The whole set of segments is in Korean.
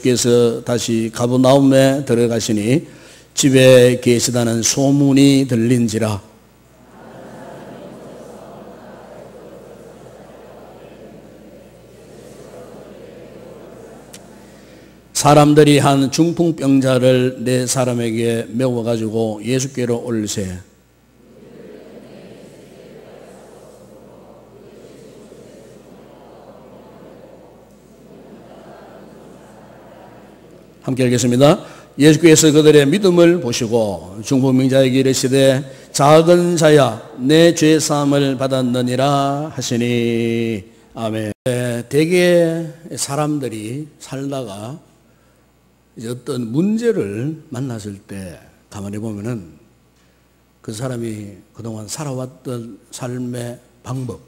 예수께서 다시 가버나움에 들어가시니 집에 계시다는 소문이 들린지라. 사람들이 한 중풍병자를 네 사람에게 메워가지고 예수께로 올리세. 함께 읽겠습니다. 예수께서 그들의 믿음을 보시고 중풍병자에게 이르시되 작은 자야 내 죄 사함을 받았느니라 하시니 아멘. 대개 사람들이 살다가 이제 어떤 문제를 만났을 때 가만히 보면은 그 사람이 그동안 살아왔던 삶의 방법,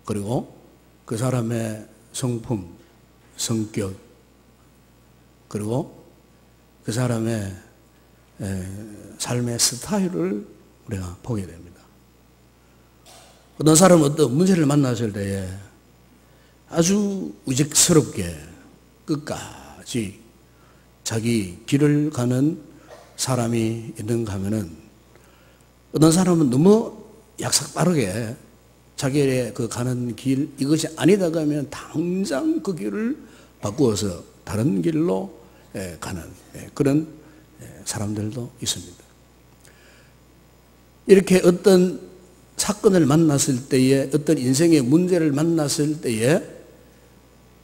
그리고 그 사람의 성품, 성격, 그리고 그 사람의 삶의 스타일을 우리가 보게 됩니다. 어떤 사람은 어떤 문제를 만났을 때에 아주 의적스럽게 끝까지 자기 길을 가는 사람이 있는가 하면은, 어떤 사람은 너무 약삭빠르게 자기의 그 가는 길, 이것이 아니다가 하면 당장 그 길을 바꾸어서 다른 길로 가는 그런 사람들도 있습니다. 이렇게 어떤 사건을 만났을 때에, 어떤 인생의 문제를 만났을 때에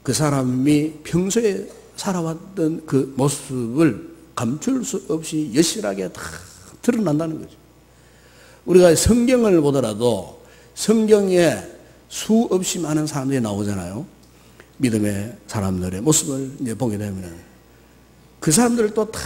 그 사람이 평소에 살아왔던 그 모습을 감출 수 없이 여실하게 다 드러난다는 거죠. 우리가 성경을 보더라도 성경에 수없이 많은 사람들이 나오잖아요. 믿음의 사람들의 모습을 이제 보게 되면 그 사람들도 다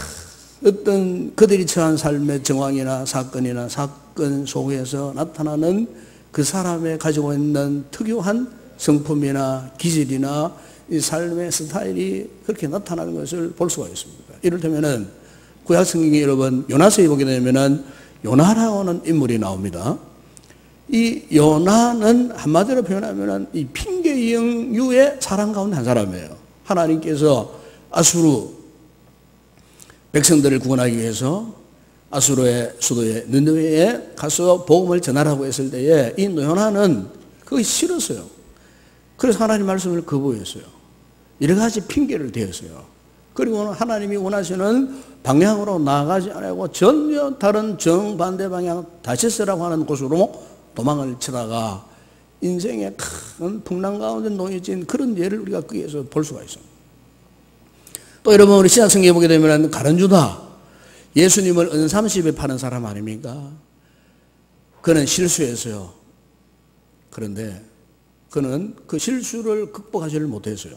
어떤 그들이 처한 삶의 정황이나 사건이나 사건 속에서 나타나는 그 사람의 가지고 있는 특유한 성품이나 기질이나 이 삶의 스타일이 그렇게 나타나는 것을 볼 수가 있습니다. 이를테면은 구약 성경에 여러분 요나서에 보게 되면은 요나라는 인물이 나옵니다. 이 요나는 한마디로 표현하면은 이 핑계영유의 사람 가운데 한 사람이에요. 하나님께서 아수르 백성들을 구원하기 위해서 아수르의 수도에 느느웨에 가서 복음을 전하라고 했을 때에 이 요나는 그것이 싫었어요. 그래서 하나님 말씀을 거부했어요. 여러 가지 핑계를 대었어요. 그리고 하나님이 원하시는 방향으로 나아가지 않고 전혀 다른 정반대 방향 다시스라고 하는 곳으로 도망을 치다가 인생의 큰 풍랑 가운데 놓여진 그런 예를 우리가 거기에서 볼 수가 있습니다. 또 여러분 우리 신약성경에 보게 되면 가룟유다, 예수님을 은30에 파는 사람 아닙니까? 그는 실수했어요. 그런데 그는 그 실수를 극복하지를 못했어요.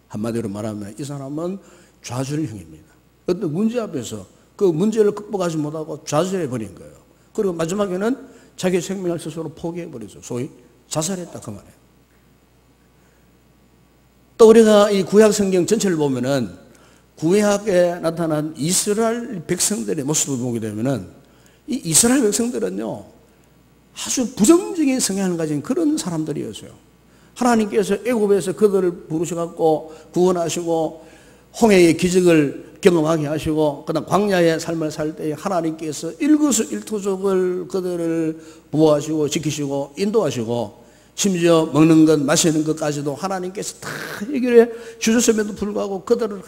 한마디로 말하면 이 사람은 좌절형입니다. 어떤 문제 앞에서 그 문제를 극복하지 못하고 좌절해버린 거예요. 그리고 마지막에는 자기 생명을 스스로 포기해버렸어요. 소위 자살했다 그 말이에요. 또 우리가 이 구약 성경 전체를 보면은 구약에 나타난 이스라엘 백성들의 모습을 보게 되면은 이 이스라엘 백성들은요 아주 부정적인 성향을 가진 그런 사람들이었어요. 하나님께서 애굽에서 그들을 부르셔갖고 구원하시고 홍해의 기적을 경험하게 하시고 그다음 광야의 삶을 살 때 하나님께서 일거수일투족을 그들을 보호하시고 지키시고 인도하시고 심지어 먹는 것 마시는 것까지도 하나님께서 다 해결해 주셨음에도 불구하고 그들을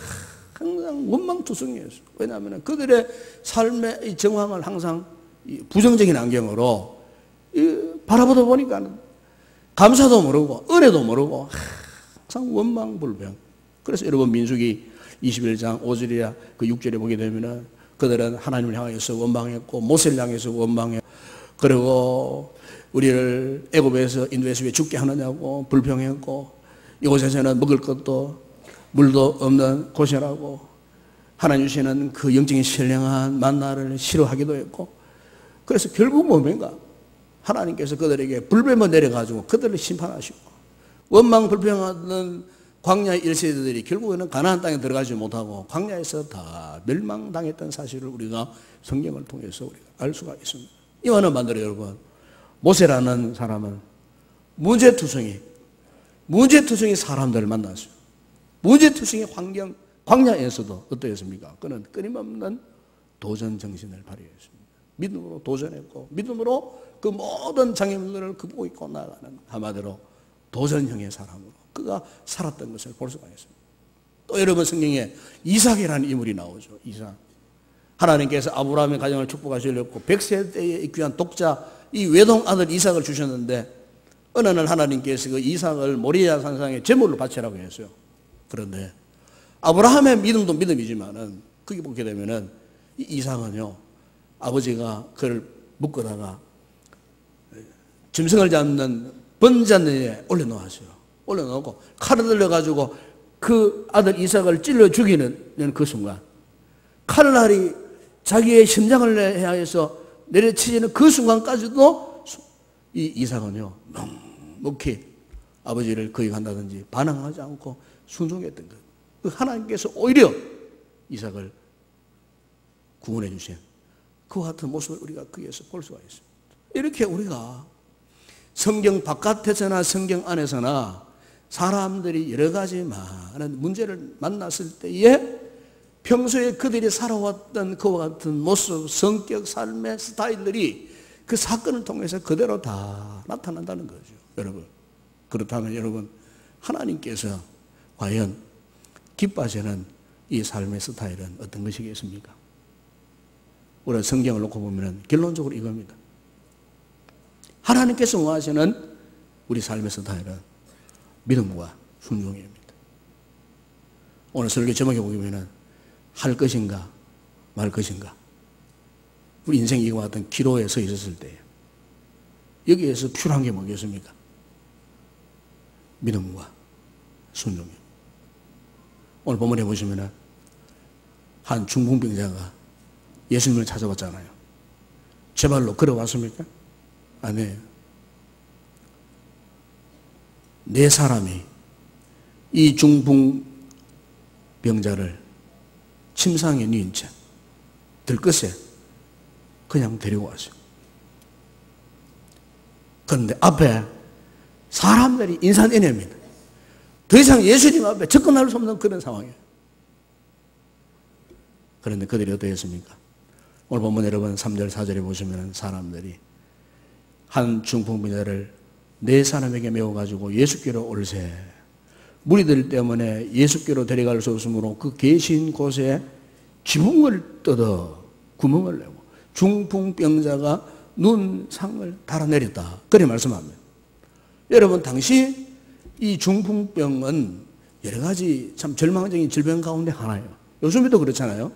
항상 원망투성이었어요. 왜냐하면 그들의 삶의 정황을 항상 부정적인 안경으로 바라보다 보니까 감사도 모르고 은혜도 모르고 항상 원망불평. 그래서 여러분 민수기 21장 5절이야 그 6절에 보게 되면은 그들은 하나님을 향해서 원망했고 모세를 향해서 원망했고 그리고 우리를 애굽에서 인도해서 왜 죽게 하느냐고 불평했고 이곳에서는 먹을 것도 물도 없는 곳이라고 하나님 주시는 그 영적인 신령한 만나를 싫어하기도 했고 그래서 결국 뭡니까? 하나님께서 그들에게 불뱀을 내려가지고 그들을 심판하시고 원망 불평하던 광야 1세대들이 결국에는 가나안 땅에 들어가지 못하고 광야에서 다 멸망당했던 사실을 우리가 성경을 통해서 우리가 알 수가 있습니다. 이와는 반대로 여러분 모세라는 사람은 문제투성이 사람들을 만났어요. 무지투성의 환경, 광야에서도 어떠했습니까? 그는 끊임없는 도전 정신을 발휘했습니다. 믿음으로 도전했고 믿음으로 그 모든 장애물들을 극복하고 있고 나아가는 한마디로 도전형의 사람으로 그가 살았던 것을 볼 수가 있습니다. 또 여러분 성경에 이삭이라는 인물이 나오죠. 이삭. 하나님께서 아브라함의 가정을 축복하시려고 100세 때에 귀한 독자 이 외동 아들 이삭을 주셨는데 어느 날 하나님께서 그 이삭을 모리아 산상에 제물로 바치라고 했어요. 그런데 아브라함의 믿음도 믿음이지만은 거기 보게 되면은 이 이삭은요 아버지가 그를 묶어다가 짐승을 잡는 번잔에 올려놓았어요. 올려놓고 칼을 들려가지고 그 아들 이삭을 찔러 죽이는 그 순간 칼날이 자기의 심장을 향해서 내려치지는 그 순간까지도 이 이삭은요 묵묵히 아버지를 거역한다든지 반항하지 않고 순종했던 거예요. 하나님께서 오히려 이삭을 구원해 주신 그와 같은 모습을 우리가 거기에서 볼 수가 있습니다. 이렇게 우리가 성경 바깥에서나 성경 안에서나 사람들이 여러 가지 많은 문제를 만났을 때에 평소에 그들이 살아왔던 그와 같은 모습, 성격, 삶의 스타일들이 그 사건을 통해서 그대로 다 나타난다는 거죠. 여러분, 그렇다면 여러분 하나님께서 과연 기뻐하시는 이 삶의 스타일은 어떤 것이겠습니까? 우리가 성경을 놓고 보면 결론적으로 이겁니다. 하나님께서 원하시는 우리 삶의 스타일은 믿음과 순종입니다. 오늘 설교 제목에 보면 할 것인가 말 것인가. 우리 인생이 이와 같은 기로에 서 있었을 때 여기에서 필요한 게 뭐겠습니까? 믿음과 순종입니다. 오늘 본문에 보시면 한 중풍병자가 예수님을 찾아왔잖아요. 제 발로 걸어왔습니까? 아니에요. 네 사람이 이 중풍병자를 침상에 누인 채 들것에 그냥 데리고 왔어요. 그런데 앞에 사람들이 인산인해입니다. 더 이상 예수님 앞에 접근할 수 없는 그런 상황이에요. 그런데 그들이 어떻게 했습니까? 오늘 본문 여러분 3절 4절에 보시면 사람들이 한 중풍병자를 네 사람에게 메워가지고 예수께로 올세 무리들 때문에 예수께로 데려갈 수 없으므로 그 계신 곳에 지붕을 뜯어 구멍을 내고 중풍병자가 눈상을 달아내렸다. 그래 말씀합니다. 여러분 당시 이 중풍병은 여러 가지 참 절망적인 질병 가운데 하나예요. 요즘에도 그렇잖아요.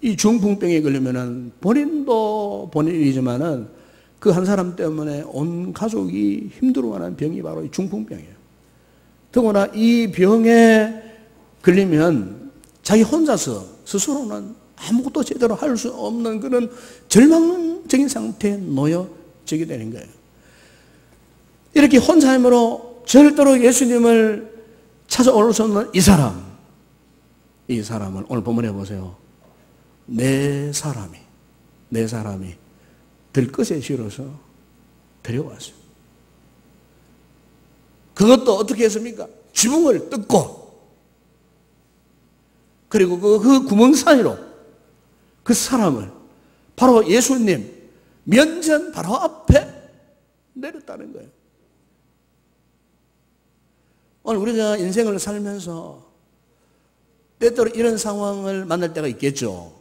이 중풍병에 걸리면은 본인도 본인이지만은 그 한 사람 때문에 온 가족이 힘들어하는 병이 바로 이 중풍병이에요. 더구나 이 병에 걸리면 자기 혼자서 스스로는 아무것도 제대로 할 수 없는 그런 절망적인 상태에 놓여지게 되는 거예요. 이렇게 혼자 힘으로 절대로 예수님을 찾아올 수 없는 이 사람을 오늘 본문에 보세요. 네 사람이 들것에 실어서 데려왔어요. 그것도 어떻게 했습니까? 지붕을 뜯고 그리고 그 구멍 사이로 그 사람을 바로 예수님 면전 바로 앞에 내렸다는 거예요. 오늘 우리가 인생을 살면서 때때로 이런 상황을 만날 때가 있겠죠.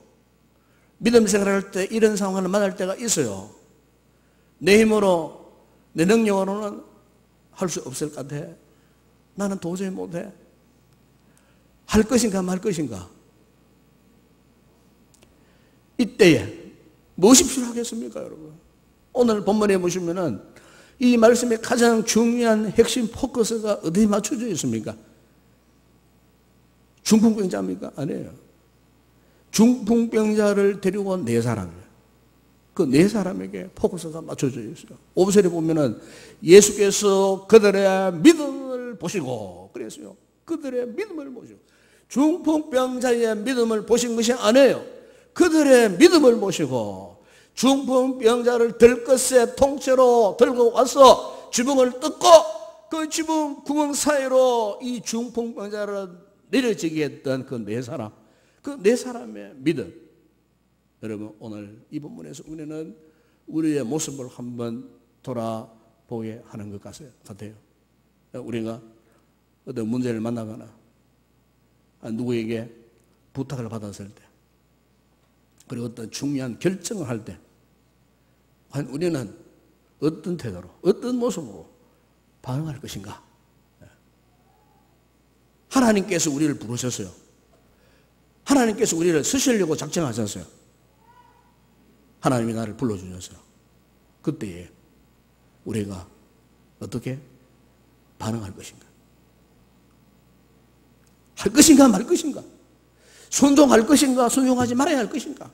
믿음 생활할 때 이런 상황을 만날 때가 있어요. 내 힘으로 내 능력으로는 할 수 없을 것 같아. 나는 도저히 못해. 할 것인가 말 것인가. 이때에 무엇이 필요하겠습니까 여러분? 오늘 본문에 보시면은 이 말씀의 가장 중요한 핵심 포커스가 어디에 맞춰져 있습니까? 중풍병자입니까? 아니에요. 중풍병자를 데리고 온 네 사람이에요. 그 네 사람에게 포커스가 맞춰져 있어요. 5절에 보면은 예수께서 그들의 믿음을 보시고 그랬어요. 그들의 믿음을 보시고 중풍병자의 믿음을 보신 것이 아니에요. 그들의 믿음을 보시고 중풍병자를 들것에 통째로 들고 와서 지붕을 뜯고 그 지붕 구멍 사이로 이 중풍병자를 내려지게 했던 그 네 사람, 그 네 사람의 믿음. 여러분, 오늘 이 본문에서 우리는 우리의 모습을 한번 돌아보게 하는 것 같아요. 우리가 어떤 문제를 만나거나 누구에게 부탁을 받았을 때, 그리고 어떤 중요한 결정을 할 때, 과연 우리는 어떤 태도로, 어떤 모습으로 반응할 것인가? 하나님께서 우리를 부르셨어요. 하나님께서 우리를 쓰시려고 작정하셨어요. 하나님이 나를 불러주셨어요. 그때에 우리가 어떻게 반응할 것인가? 할 것인가 말 것인가? 순종할 것인가 순종하지 말아야 할 것인가?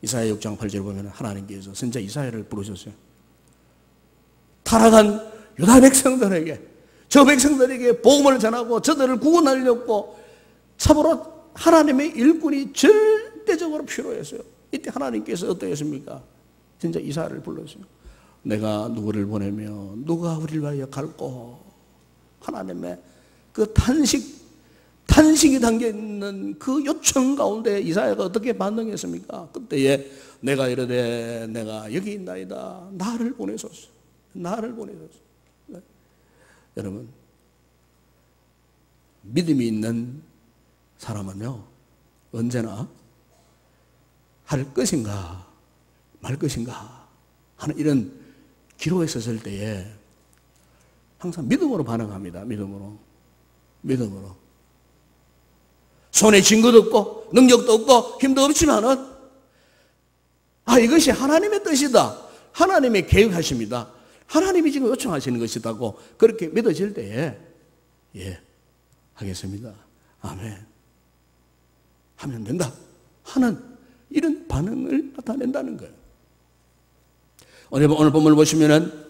이사야 6장 8절을 보면 하나님께서 선지자 이사야를 부르셨어요. 타락한 유다 백성들에게, 저 백성들에게 복음을 전하고 저들을 구원하려고 참으로 하나님의 일꾼이 절대적으로 필요했어요. 이때 하나님께서 어떻게 했습니까? 진짜 이사야를 불렀어요. 내가 누구를 보내며 누가 우리를 위하여 갈고. 하나님의 그 탄식이 담겨있는 그 요청 가운데 이사야가 어떻게 반응했습니까? 그때에 내가 이르되 내가 여기 있나이다. 나를 보내소서. 나를 보내소서. 네. 여러분, 믿음이 있는 사람은요, 언제나 할 것인가 말 것인가 하는 이런 기로에 섰을 때에 항상 믿음으로 반응합니다. 믿음으로. 손에 쥔것도 없고 능력도 없고 힘도 없지만은 이것이 하나님의 뜻이다. 하나님의 계획하십니다. 하나님이 지금 요청하시는 것이다고 그렇게 믿어질 때에 하겠습니다. 아멘. 하면 된다 하는 이런 반응을 나타낸다는 거예요. 오늘 본문을 보시면은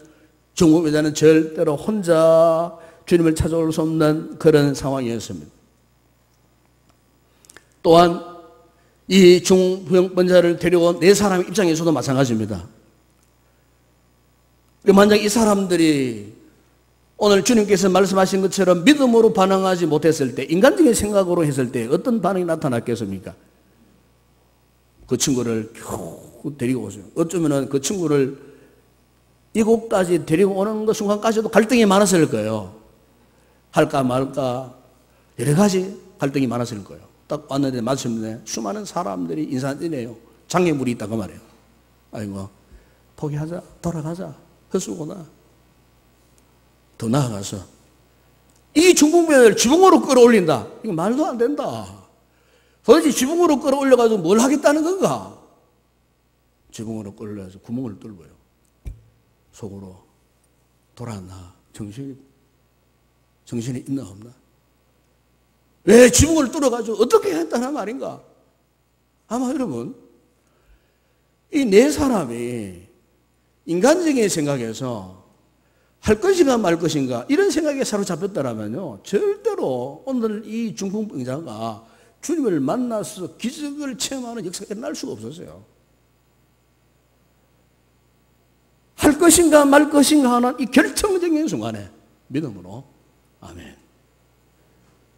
중풍병자는 절대로 혼자 주님을 찾아올 수 없는 그런 상황이었습니다. 또한 이 중풍병자를 데려온 네 사람의 입장에서도 마찬가지입니다. 만약 이 사람들이 오늘 주님께서 말씀하신 것처럼 믿음으로 반응하지 못했을 때, 인간적인 생각으로 했을 때 어떤 반응이 나타났겠습니까? 그 친구를 겨우 데리고 오세요. 어쩌면 그 친구를 이곳까지 데리고 오는 그 순간까지도 갈등이 많았을 거예요. 할까 말까 여러 가지 갈등이 많았을 거예요. 딱 왔는데 마침내 수많은 사람들이 인사드리네요. 장애물이 있다고 말해요. 아이고, 포기하자, 돌아가자, 헛수고나. 더 나아가서 이 중풍병을 지붕으로 끌어올린다. 이거 말도 안 된다. 도대체 지붕으로 끌어올려가지고 뭘 하겠다는 건가? 지붕으로 끌어올려서 구멍을 뚫어요. 속으로 돌아왔나? 정신이 있나 없나? 왜 지붕을 뚫어가지고 어떻게 했다는 말인가? 아마 여러분, 이 네 사람이 인간적인 생각에서 할 것인가 말 것인가 이런 생각에 사로잡혔다라면요, 절대로 오늘 이 중풍병자가 주님을 만나서 기적을 체험하는 역사가 일어날 수가 없었어요. 할 것인가 말 것인가 하는 이 결정적인 순간에 믿음으로 아멘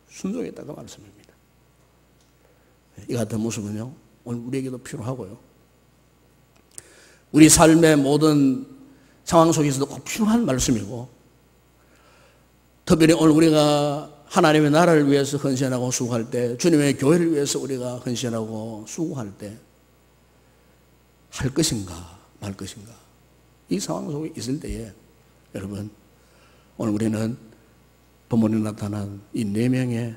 순종했다고 말씀입니다. 이 같은 모습은요, 오늘 우리에게도 필요하고요, 우리 삶의 모든 상황 속에서도 꼭 필요한 말씀이고, 특별히 오늘 우리가 하나님의 나라를 위해서 헌신하고 수고할 때, 주님의 교회를 위해서 우리가 헌신하고 수고할 때 할 것인가 말 것인가 이 상황 속에 있을 때에 여러분, 오늘 우리는 본문에 나타난 이 네 명의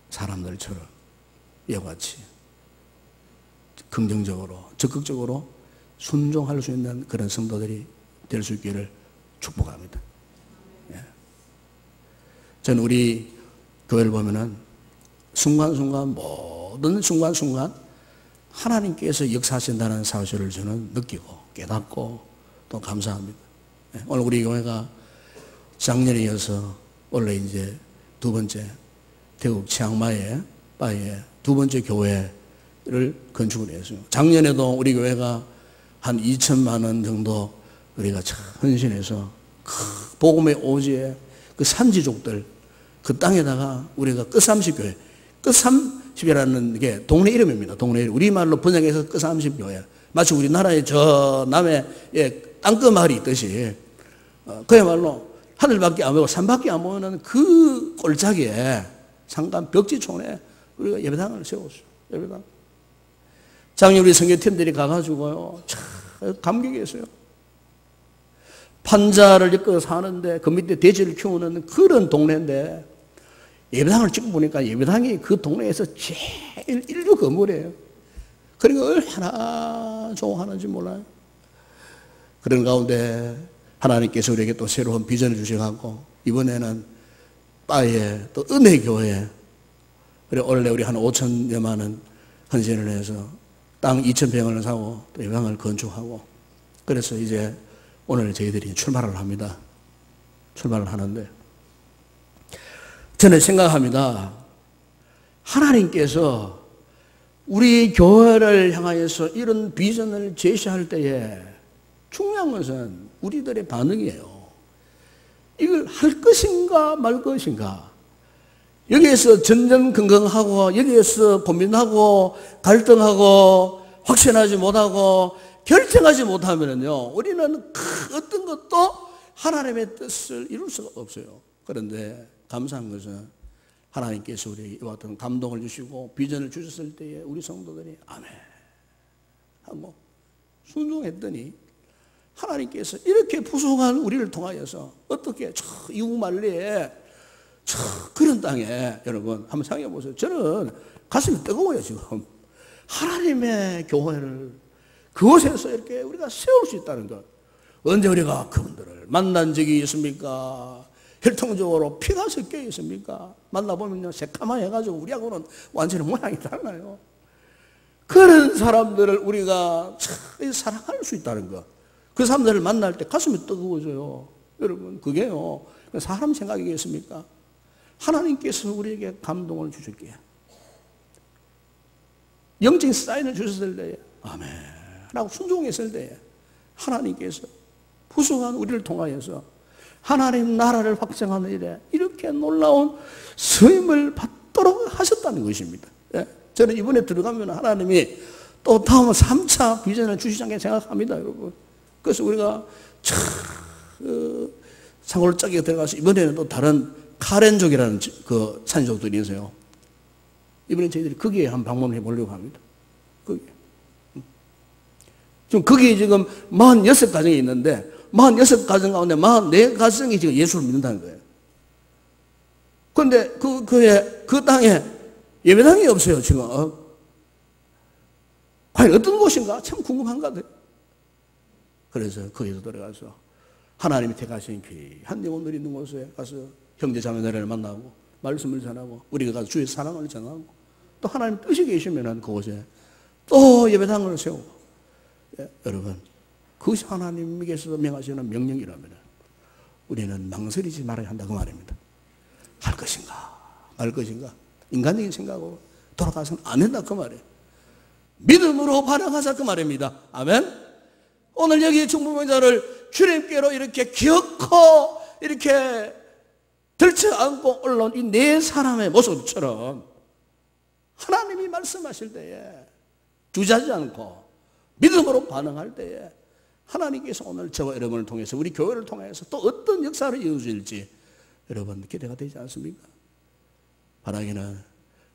사람들처럼 이와 같이 긍정적으로 적극적으로 순종할 수 있는 그런 성도들이 될 수 있기를 축복합니다. 저는 우리 교회를 보면은 순간순간, 모든 순간순간 하나님께서 역사하신다는 사실을 저는 느끼고 깨닫고 또 감사합니다. 오늘 우리 교회가 작년에 이어서 원래 이제 두 번째 태국 치앙마이에 두 번째 교회를 건축을 했어요. 작년에도 우리 교회가 한 2천만 원 정도 우리가 헌신해서 복음의 오지에 그 산지족들, 그 땅에다가 우리가 끝30교회, 끝30이라는 게 동네 이름입니다. 동네 이름. 우리말로 번역해서 끝30교회. 마치 우리나라의 저 남해 땅끝 마을이 있듯이, 그야말로 하늘밖에 안 보이고 산밖에 안 보이는 그 꼴짜기에 상간 벽지촌에 우리가 예배당을 세웠어요. 예배당. 작년 우리 선교팀들이 가가지고요, 참 감격했어요. 판자를 이끌어 사는데 그 밑에 돼지를 키우는 그런 동네인데 예배당을 찍고 보니까 예배당이 그 동네에서 제일 일류 건물이에요. 그러니까 얼마나 좋아하는지 몰라요. 그런 가운데 하나님께서 우리에게 또 새로운 비전을 주셔가지고 이번에는 빠에 또 은혜교회, 그리고 원래 우리 한 5천여만 원 헌신을 해서 땅 2,000평을 사고 또 예배당을 건축하고, 그래서 이제 오늘 저희들이 출발을 합니다. 출발을 하는데 저는 생각합니다. 하나님께서 우리 교회를 향하여서 이런 비전을 제시할 때에 중요한 것은 우리들의 반응이에요. 이걸 할 것인가 말 것인가. 여기에서 전전긍긍하고 여기에서 고민하고 갈등하고 확신하지 못하고 결정하지 못하면요, 우리는 어떤 것도 하나님의 뜻을 이룰 수가 없어요. 그런데 감사한 것은 하나님께서 우리에게 이와 같은 감동을 주시고 비전을 주셨을 때에 우리 성도들이 아멘 하고 순종했더니 하나님께서 이렇게 부족한 우리를 통하여서 어떻게 저 이웃말리에 저 그런 땅에, 여러분 한번 생각해 보세요. 저는 가슴이 뜨거워요. 지금 하나님의 교회를 그곳에서 이렇게 우리가 세울 수 있다는 것. 언제 우리가 그분들을 만난 적이 있습니까? 혈통적으로 피가 섞여 있습니까? 만나보면요, 새까만 해가지고 우리하고는 완전히 모양이 달라요. 그런 사람들을 우리가 참 사랑할 수 있다는 것. 그 사람들을 만날 때 가슴이 뜨거워져요. 여러분, 그게요, 사람 생각이겠습니까? 하나님께서 우리에게 감동을 주셨기에, 영적인 사인을 주셨을 때에 아멘 라고 순종했을 때에 하나님께서 부족한 우리를 통하여서 하나님 나라를 확장하는 일에 이렇게 놀라운 쓰임을 받도록 하셨다는 것입니다. 예? 저는 이번에 들어가면 하나님이 또 다음 3차 비전을 주시지 생각합니다, 여러분. 그래서 우리가 상골짜기에 들어가서 이번에는 또 다른 카렌족이라는 그 산족들이 있어요. 이번에 저희들이 거기에 한 방문을 해보려고 합니다. 거기에. 지금 거기에 지금 46가정이 있는데 46가정 가운데 44가정이 지금 예수를 믿는다는 거예요. 그런데 그 땅에 예배당이 없어요, 지금. 과연 어떤 곳인가? 참 궁금한 것 같아요. 그래서 거기서 들어가서 하나님이 택하신 귀한 영혼들이 있는 곳에 가서 형제 자매들을 만나고 말씀을 전하고 우리가 가서 주의 사랑을 전하고 또 하나님 뜻이 계시면 그곳에 또 예배당을 세우고, 예, 여러분, 그것이 하나님께서 명하시는 명령이라면 우리는 망설이지 말아야 한다 그 말입니다. 할 것인가 말 것인가 인간적인 생각으로 돌아가서는 안 된다 그 말이에요. 믿음으로 반응하자 그 말입니다. 아멘. 오늘 여기 중보명자를 주님께로 이렇게 기어코 이렇게 들쳐 안고 올라온 이 네 사람의 모습처럼 하나님이 말씀하실 때에 주저하지 않고 믿음으로 반응할 때에 하나님께서 오늘 저와 여러분을 통해서 우리 교회를 통해서 또 어떤 역사를 이루어질지 여러분 기대가 되지 않습니까? 바라기는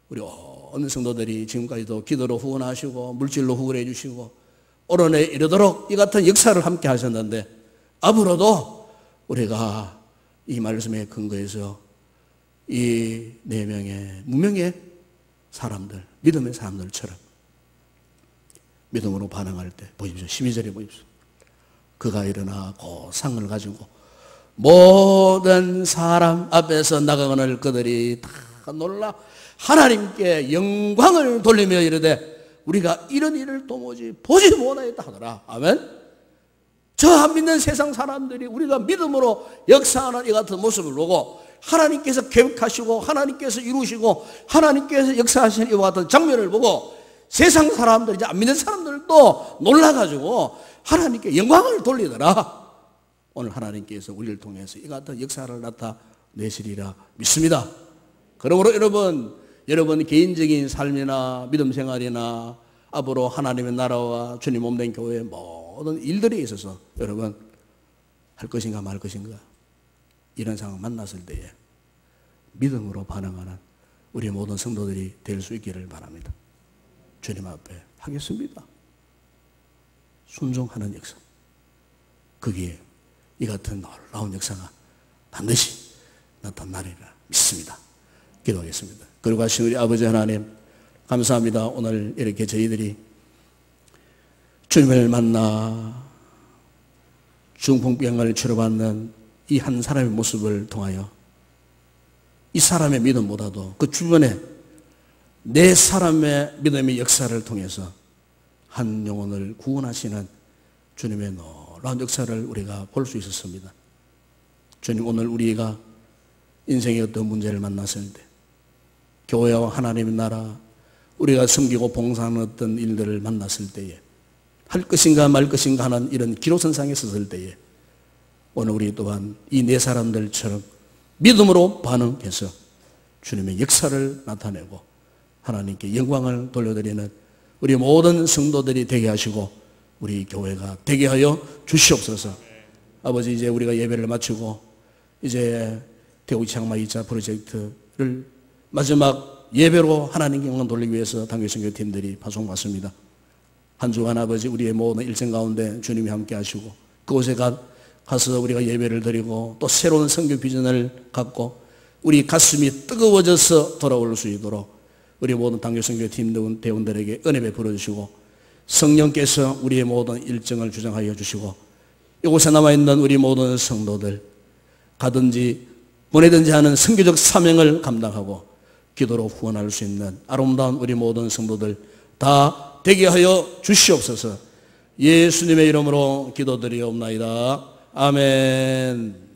우리 온 성도들이 지금까지도 기도로 후원하시고 물질로 후원해 주시고 오늘에 이르도록 이 같은 역사를 함께 하셨는데 앞으로도 우리가 이 말씀에 근거해서 이 4명의 무명의 사람들, 믿음의 사람들처럼 믿음으로 반응할 때 보십시오. 12절에 보십시오. 그가 일어나고 상을 가지고 모든 사람 앞에서 나가거늘 그들이 다 놀라 하나님께 영광을 돌리며 이르되 우리가 이런 일을 도무지 보지 못하였다 하더라. 아멘. 저 안 믿는 세상 사람들이 우리가 믿음으로 역사하는 이 같은 모습을 보고 하나님께서 계획하시고 하나님께서 이루시고 하나님께서 역사하시는 이와 같은 장면을 보고 세상 사람들, 이제 안 믿는 사람들도 놀라가지고 하나님께 영광을 돌리더라. 오늘 하나님께서 우리를 통해서 이 같은 역사를 나타 내시리라 믿습니다. 그러므로 여러분 개인적인 삶이나 믿음 생활이나 앞으로 하나님의 나라와 주님 몸된 교회의 모든 일들에 있어서 여러분 할 것인가 말 것인가 이런 상황 만났을 때에 믿음으로 반응하는 우리 모든 성도들이 될 수 있기를 바랍니다. 주님 앞에 하겠습니다. 순종하는 역사. 거기에 이 같은 놀라운 역사가 반드시 나타나리라 믿습니다. 기도하겠습니다. 그리고 하신 우리 아버지 하나님 감사합니다. 오늘 이렇게 저희들이 주님을 만나 중풍병을 치료받는 이 한 사람의 모습을 통하여 이 사람의 믿음보다도 그 주변에 네 사람의 믿음의 역사를 통해서 한 영혼을 구원하시는 주님의 놀라운 역사를 우리가 볼 수 있었습니다. 주님, 오늘 우리가 인생의 어떤 문제를 만났을 때 교회와 하나님의 나라 우리가 섬기고 봉사하는 어떤 일들을 만났을 때에 할 것인가 말 것인가 하는 이런 기로선상에 섰을 때에 오늘 우리 또한 이 네 사람들처럼 믿음으로 반응해서 주님의 역사를 나타내고 하나님께 영광을 돌려드리는 우리 모든 성도들이 되게 하시고 우리 교회가 되게 하여 주시옵소서. 아버지, 이제 우리가 예배를 마치고 이제 대구 창마 2차 프로젝트를 마지막 예배로 하나님께 영광 돌리기 위해서 단교선교팀들이 파송받습니다. 한 주간 아버지 우리의 모든 일생 가운데 주님이 함께 하시고 그곳에 가서 우리가 예배를 드리고 또 새로운 선교 비전을 갖고 우리 가슴이 뜨거워져서 돌아올 수 있도록 우리 모든 단교선교팀 대원들에게 은혜 베풀어 주시고 성령께서 우리의 모든 일정을 주장하여 주시고 이곳에 남아있는 우리 모든 성도들 가든지 보내든지 하는 선교적 사명을 감당하고 기도로 후원할 수 있는 아름다운 우리 모든 성도들 다 되게 하여 주시옵소서. 예수님의 이름으로 기도드리옵나이다. 아멘.